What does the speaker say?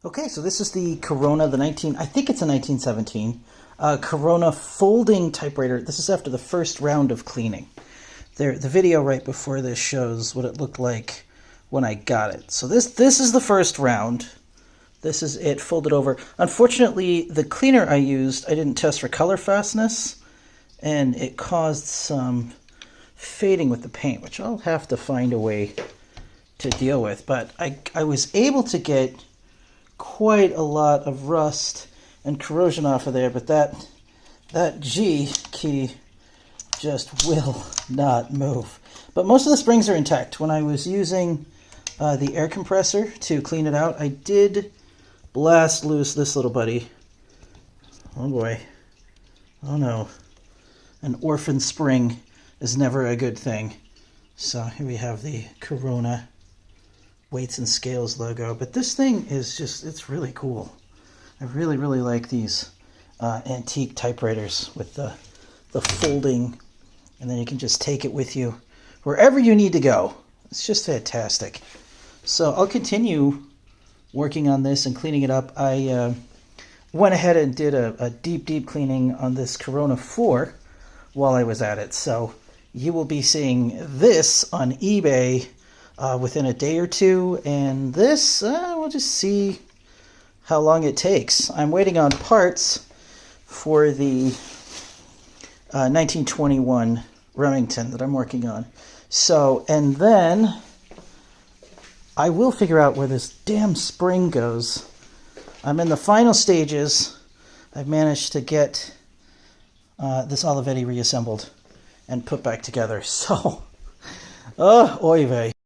Okay, so this is the Corona, I think it's a 1917, Corona folding typewriter. This is after the first round of cleaning. The video right before this shows what it looked like when I got it. So this is the first round. This is it folded over. Unfortunately, the cleaner I used, I didn't test for color fastness, and it caused some fading with the paint, which I'll have to find a way to deal with. But I was able to get quite a lot of rust and corrosion off of there, but that G key just will not move. But most of the springs are intact. When I was using the air compressor to clean it out, I did blast loose this little buddy. Oh boy. Oh no. An orphan spring is never a good thing. So here we have the Corona weights and scales logo, but this thing is just, it's really cool. I really like these antique typewriters with the folding, and then you can just take it with you wherever you need to go. It's just fantastic. So I'll continue working on this and cleaning it up. I went ahead and did a deep cleaning on this Corona 4 while I was at it, so you will be seeing this on eBay within a day or two, and this, we'll just see how long it takes. I'm waiting on parts for the 1921 Remington that I'm working on. So, and then I will figure out where this damn spring goes. I'm in the final stages. I've managed to get this Olivetti reassembled and put back together. So, oy vey.